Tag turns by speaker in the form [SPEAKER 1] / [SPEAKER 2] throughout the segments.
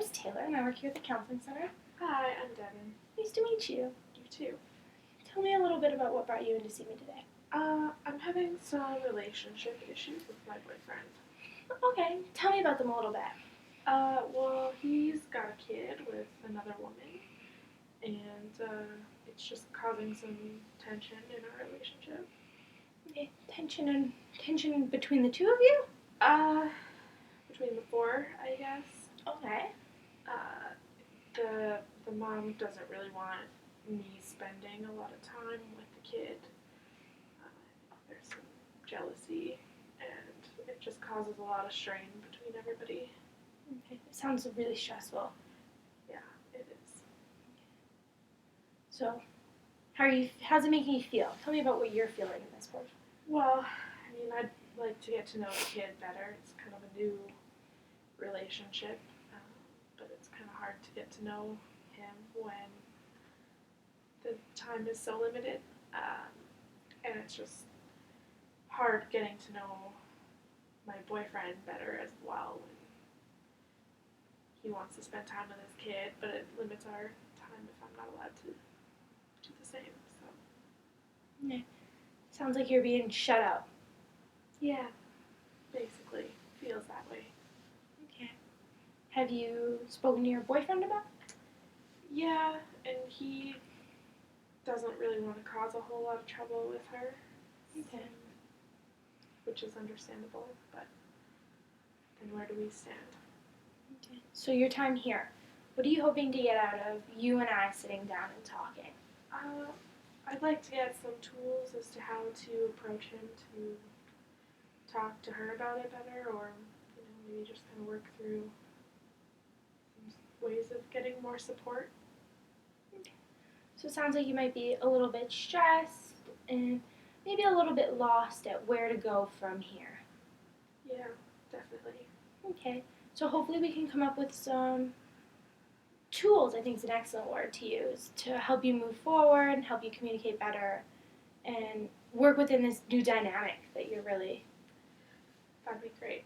[SPEAKER 1] name's Taylor, and I work here at the Counseling Center.
[SPEAKER 2] Hi, I'm Devin.
[SPEAKER 1] Nice to meet you.
[SPEAKER 2] You too.
[SPEAKER 1] Tell me a little bit about what brought you in to see me today.
[SPEAKER 2] I'm having some relationship issues with my boyfriend.
[SPEAKER 1] Okay, tell me about them a little bit.
[SPEAKER 2] Well, he's got a kid with another woman, and it's just causing some tension in our relationship.
[SPEAKER 1] Okay, tension between the two of you?
[SPEAKER 2] Between the four, I guess.
[SPEAKER 1] Okay.
[SPEAKER 2] The mom doesn't really want me spending a lot of time with the kid. There's some jealousy, and it just causes a lot of strain between everybody.
[SPEAKER 1] Okay, it sounds really stressful.
[SPEAKER 2] Yeah, it is.
[SPEAKER 1] So, how's it making you feel? Tell me about what you're feeling in this part.
[SPEAKER 2] Well, I mean, I'd like to get to know the kid better. It's kind of a new relationship, but it's kind of hard to get to know him when the time is so limited, and it's just hard getting to know my boyfriend better as well when he wants to spend time with his kid, but it limits our time if I'm not allowed to do the same. So
[SPEAKER 1] Yeah. Sounds like you're being shut out.
[SPEAKER 2] yeah, basically feels that way.
[SPEAKER 1] Okay. Have you spoken to your boyfriend about it?
[SPEAKER 2] Yeah, and he doesn't really want to cause a whole lot of trouble with her.
[SPEAKER 1] Okay.
[SPEAKER 2] Which is understandable, but then where do we stand?
[SPEAKER 1] Okay. So your time here, what are you hoping to get out of you and I sitting down and talking?
[SPEAKER 2] I'd like to get some tools as to how to approach him, to talk to her about it better, or maybe just kind of work through some ways of getting more support.
[SPEAKER 1] Okay. So it sounds like you might be a little bit stressed and maybe a little bit lost at where to go from here.
[SPEAKER 2] Yeah, definitely.
[SPEAKER 1] Okay. So hopefully we can come up with some tools, I think is an excellent word to use, to help you move forward and help you communicate better and work within this new dynamic that you're really...
[SPEAKER 2] That'd be great.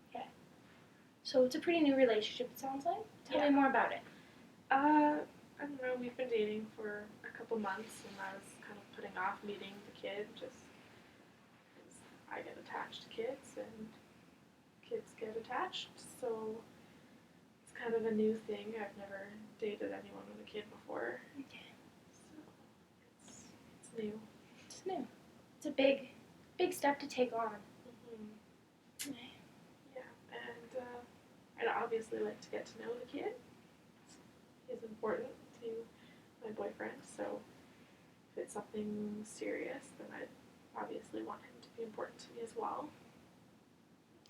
[SPEAKER 1] Okay. So it's a pretty new relationship, it sounds like. Tell me more about it.
[SPEAKER 2] I don't know, we've been dating for a couple months, and I was kind of putting off meeting the kid just because I get attached to kids, and kids get attached, so it's kind of a new thing. I've never dated anyone with a kid before.
[SPEAKER 1] Okay.
[SPEAKER 2] So it's new.
[SPEAKER 1] It's new. It's a big step to take on.
[SPEAKER 2] Mm-hmm. Yeah, and I'd obviously like to get to know the kid. It's important to my boyfriend, so if it's something serious, then I'd obviously want him to be important to me as well.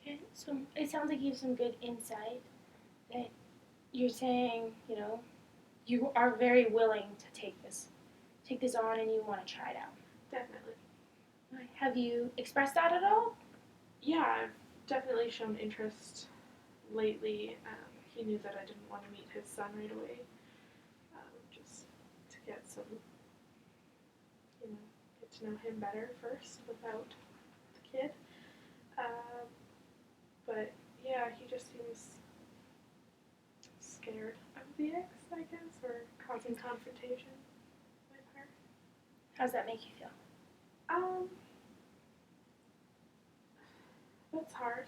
[SPEAKER 1] Okay, so it sounds like you have some good insight that you're saying, you are very willing to take this on and you want to try it out.
[SPEAKER 2] Definitely.
[SPEAKER 1] Have you expressed that at all?
[SPEAKER 2] Yeah, I've definitely shown interest lately. He knew that I didn't want to meet his son right away, just to get get to know him better first without the kid. But yeah, he just seems scared of the ex, I guess, or causing confrontation with her.
[SPEAKER 1] How does that make you feel?
[SPEAKER 2] That's hard.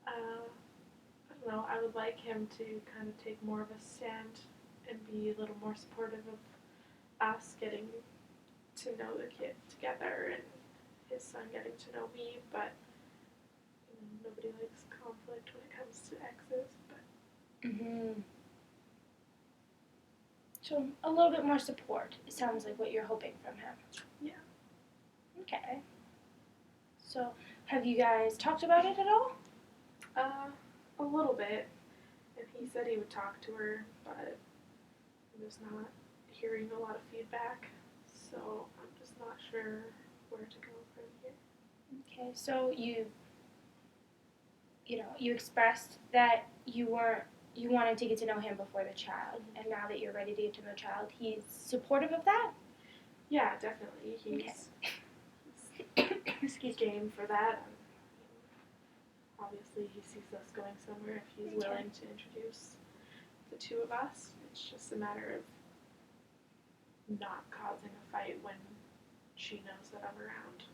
[SPEAKER 2] I don't know, I would like him to kind of take more of a stand and be a little more supportive of us getting to know the kid together and his son getting to know me, but nobody likes conflict when it comes to exes, but
[SPEAKER 1] Mm-hmm. So a little bit more support, it sounds like what you're hoping from him.
[SPEAKER 2] yeah.
[SPEAKER 1] Okay. So have you guys talked about it at all?
[SPEAKER 2] A little bit, and he said he would talk to her, but I'm just not hearing a lot of feedback, so I'm just not sure where to go from here.
[SPEAKER 1] Okay, so you expressed that you wanted to get to know him before the child, and now that you're ready to get to know the child, he's supportive of that?
[SPEAKER 2] Yeah, definitely. He's game for that. obviously he sees us going somewhere if he's
[SPEAKER 1] Okay.
[SPEAKER 2] willing to introduce the two of us. It's just a matter of not causing a fight when she knows that I'm around.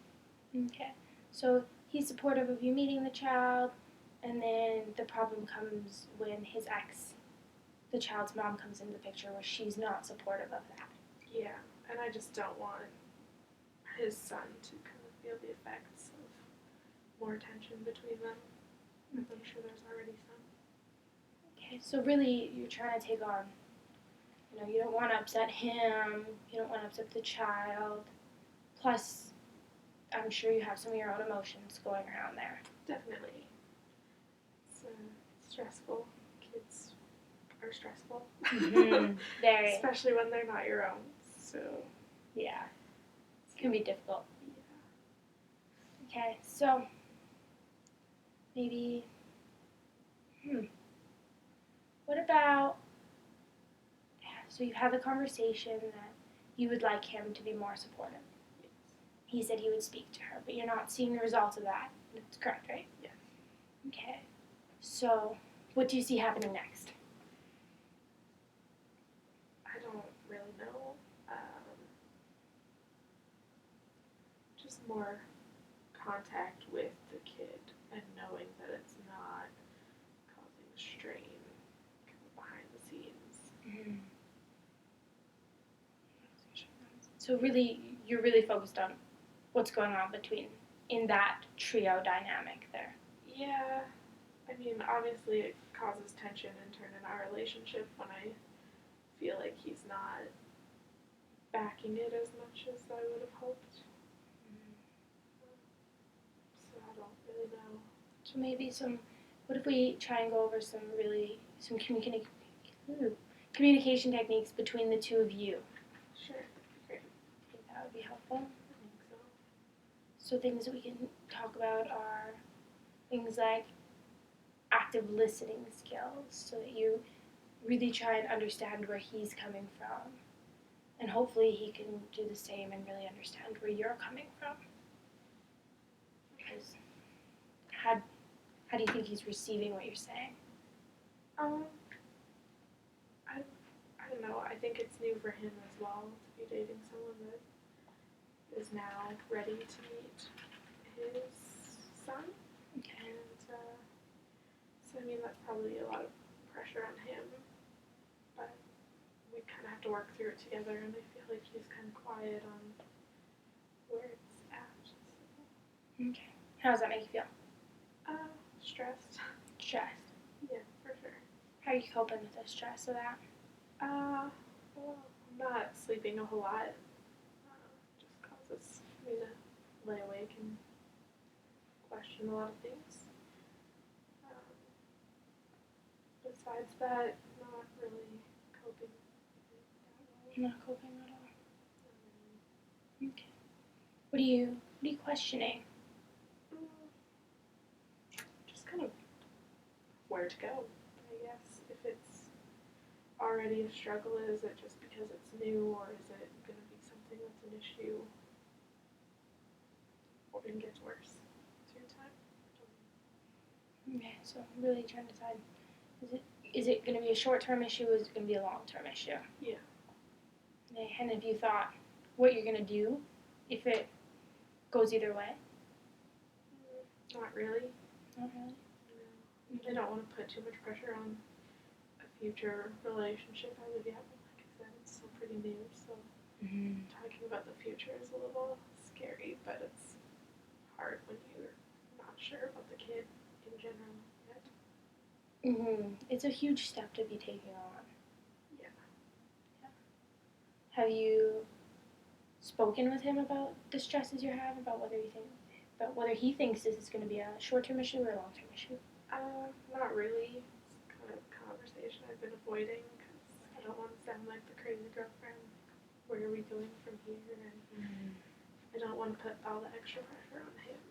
[SPEAKER 1] Okay. So he's supportive of you meeting the child, and then the problem comes when his ex, the child's mom, comes into the picture where she's not supportive of that.
[SPEAKER 2] Yeah, and I just don't want his son to kind of feel the effects of more tension between them. I'm sure there's already some.
[SPEAKER 1] Okay, so really you're trying to take on, you don't want to upset him, you don't want to upset the child, plus I'm sure you have some of your own emotions going around there.
[SPEAKER 2] Definitely. It's stressful. Kids are stressful.
[SPEAKER 1] Very.
[SPEAKER 2] Especially when they're not your own. So.
[SPEAKER 1] Yeah. It can be difficult.
[SPEAKER 2] Yeah.
[SPEAKER 1] Okay, so maybe, what about, so you've had the conversation that you would like him to be more supportive.
[SPEAKER 2] Yes.
[SPEAKER 1] He said he would speak to her, but you're not seeing the results of that. That's correct, right?
[SPEAKER 2] Yes.
[SPEAKER 1] Okay. So, what do you see happening next?
[SPEAKER 2] I don't really know. Just more contact with the kid and knowing that it's not causing strain kind of behind the scenes.
[SPEAKER 1] So really, you're really focused on what's going on in that trio dynamic there.
[SPEAKER 2] Yeah. I mean, obviously it causes tension in turn in our relationship when I feel like he's not backing it as much as I would have hoped. So I don't really know.
[SPEAKER 1] So maybe what if we try and go over some communication techniques between the two of you?
[SPEAKER 2] Sure, that'd be great.
[SPEAKER 1] I think that would be helpful.
[SPEAKER 2] I think so.
[SPEAKER 1] So things that we can talk about are things like active listening skills, so that you really try and understand where he's coming from. And hopefully he can do the same and really understand where you're coming from. Because how do you think he's receiving what you're saying?
[SPEAKER 2] I don't know. I think it's new for him as well to be dating someone that is now ready to meet his son.
[SPEAKER 1] Okay.
[SPEAKER 2] And so I mean that's probably a lot of pressure on him, but we kind of have to work through it together. And I feel like he's kind of quiet on where it's at. So.
[SPEAKER 1] Okay. How does that make you feel?
[SPEAKER 2] Stressed.
[SPEAKER 1] Stressed.
[SPEAKER 2] Yeah, for sure.
[SPEAKER 1] How are you coping with the stress of that?
[SPEAKER 2] Well, I'm not sleeping a whole lot. Just causes me to lay awake and question a lot of things. Besides that, not really coping.
[SPEAKER 1] Not coping at all. Okay. What are you questioning?
[SPEAKER 2] Just kind of where to go, I guess. If it's already a struggle, is it just because it's new, or is it going to be something that's an issue and gets worse through time?
[SPEAKER 1] Okay, so I'm really trying to decide, is it going to be a short-term issue, or is it going to be a long-term issue?
[SPEAKER 2] Yeah.
[SPEAKER 1] Okay, and have you thought what you're going to do if it goes either way?
[SPEAKER 2] Not really.
[SPEAKER 1] Not really.
[SPEAKER 2] No. I don't want to put too much pressure on a future relationship as of yet. Like I said, it's still pretty new, so talking about the future is a little scary, but it's hard when you're not sure about the kid in general yet.
[SPEAKER 1] It's a huge step to be taking on.
[SPEAKER 2] Yeah.
[SPEAKER 1] Have you spoken with him about the stresses you're having, about whether he thinks this is going to be a short-term issue or a long-term issue?
[SPEAKER 2] Not really. It's kind of a conversation I've been avoiding because I don't want to sound like the crazy girlfriend. Where are we going from here? And I don't want to put all the extra pressure on him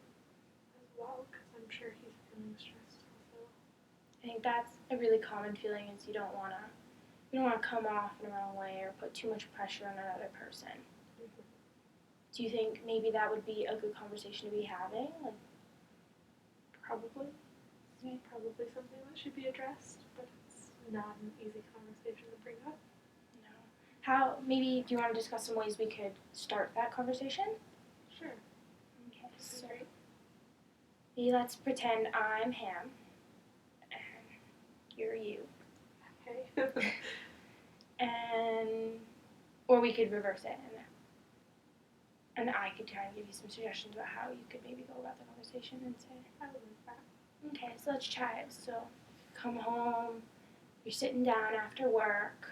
[SPEAKER 2] as well because I'm sure he's feeling stressed also.
[SPEAKER 1] I think that's a really common feeling, is you don't want to come off in the wrong way or put too much pressure on another person. Do you think maybe that would be a good conversation to be having?
[SPEAKER 2] Probably. It's probably something that should be addressed, but it's not an easy conversation to bring up.
[SPEAKER 1] No. How, maybe, do you want to discuss some ways we could start that conversation?
[SPEAKER 2] Sure.
[SPEAKER 1] Okay,
[SPEAKER 2] This is
[SPEAKER 1] so
[SPEAKER 2] great.
[SPEAKER 1] maybe let's pretend I'm Ham and you're you.
[SPEAKER 2] Okay.
[SPEAKER 1] And, or we could reverse it and I could try and give you some suggestions about how you could maybe go about the conversation and say,
[SPEAKER 2] I would like that.
[SPEAKER 1] okay, so let's try it. So, come home, you're sitting down after work,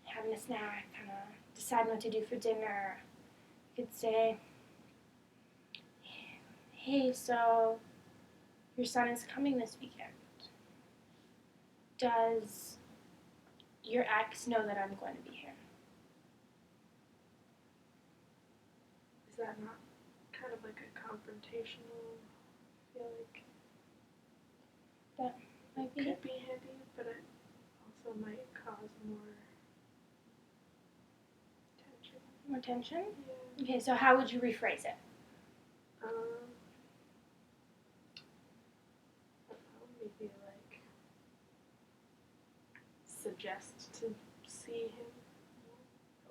[SPEAKER 1] having a snack, kind of deciding what to do for dinner. You could say, hey, so your son is coming this weekend. Does your ex know that I'm going to be here?
[SPEAKER 2] Is that not kind of like a confrontational? I feel like
[SPEAKER 1] Might be
[SPEAKER 2] could be handy, but it also might cause more tension.
[SPEAKER 1] more tension.
[SPEAKER 2] Yeah.
[SPEAKER 1] Okay, so how would you rephrase it?
[SPEAKER 2] I don't know, maybe like suggest to see him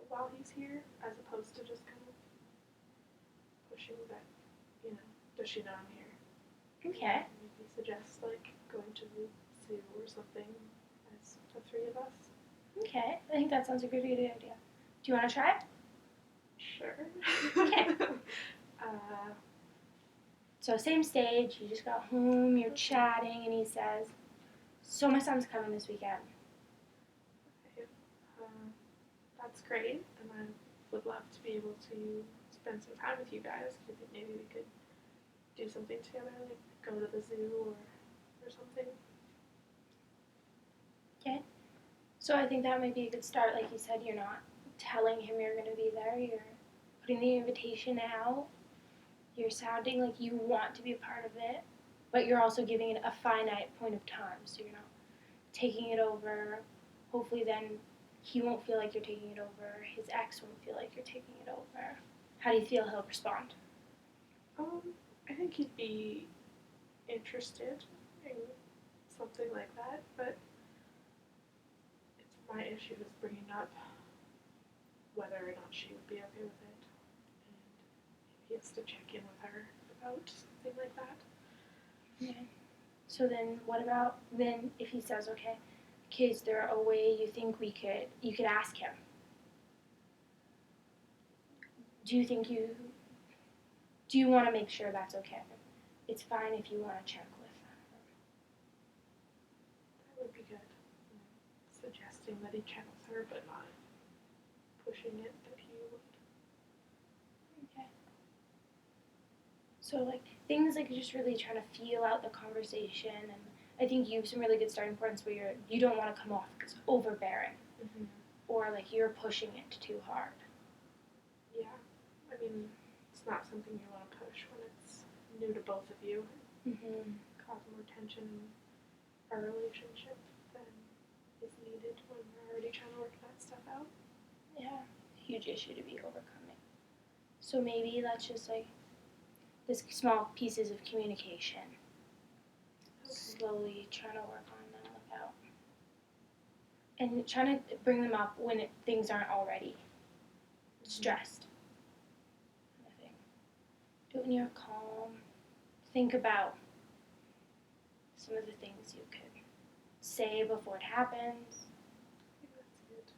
[SPEAKER 2] while he's here, as opposed to just kind of pushing that, does she know I'm here?
[SPEAKER 1] Okay.
[SPEAKER 2] Maybe suggest like going to the zoo or something as the three of us.
[SPEAKER 1] Okay, I think that sounds like a good idea. Do you want to try it?
[SPEAKER 2] Sure.
[SPEAKER 1] Okay.
[SPEAKER 2] uh,
[SPEAKER 1] So same stage, you just got home, you're chatting, and he says, so my son's coming this weekend.
[SPEAKER 2] okay. That's great, and I would love to be able to spend some time with you guys. Do you think maybe we could do something together, like go to the zoo or something?
[SPEAKER 1] Okay. So I think that might be a good start. Like you said, you're not telling him you're going to be there. You're putting the invitation out. You're sounding like you want to be a part of it, but you're also giving it a finite point of time. So you're not taking it over. Hopefully then he won't feel like you're taking it over. His ex won't feel like you're taking it over. How do you feel he'll respond?
[SPEAKER 2] I think he'd be interested in something like that, but it's my issue is bringing up whether or not she would be okay with it, and he has to check in with her about something like that.
[SPEAKER 1] Okay. So then what about then if he says, okay, is there a way you think you could ask him? Do you want to make sure that's okay? It's fine if you want to check with her.
[SPEAKER 2] That would be good. Suggesting that he check with her, but not pushing it that he would.
[SPEAKER 1] Okay. So like things like just really trying to feel out the conversation, and I think you have some really good starting points where you don't want to come off as overbearing, or like you're pushing it too hard.
[SPEAKER 2] Yeah, I mean, it's not something you want to push when it's new to both of you. Cause more tension in our relationship than is needed when we're already trying to work that stuff out.
[SPEAKER 1] Yeah, huge issue to be overcoming. So maybe that's just like this small pieces of communication.
[SPEAKER 2] Okay.
[SPEAKER 1] Slowly trying to work on them without, and trying to bring them up when things aren't already stressed. Kind of thing. Do it when you're calm. Think about some of the things you could say before it happens.
[SPEAKER 2] I think that's a good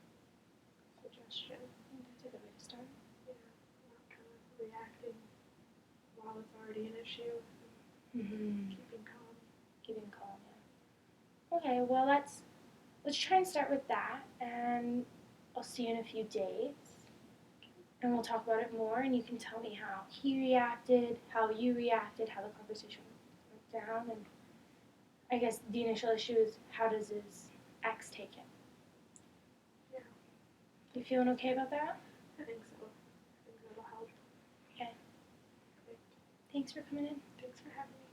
[SPEAKER 2] suggestion.
[SPEAKER 1] I think that's a good way to start.
[SPEAKER 2] Yeah, not kind of reacting while it's already an issue. Keeping calm.
[SPEAKER 1] Keeping calm, yeah. Okay, well let's try and start with that, and I'll see you in a few days, and we'll talk about it more, and you can tell me how he reacted, how you reacted, how the conversation went down, and I guess the initial issue is how does his ex take it?
[SPEAKER 2] Yeah.
[SPEAKER 1] You feeling okay about that?
[SPEAKER 2] I think so. I think that'll help.
[SPEAKER 1] Okay.
[SPEAKER 2] Great.
[SPEAKER 1] Thanks for coming in.
[SPEAKER 2] Thanks for having me.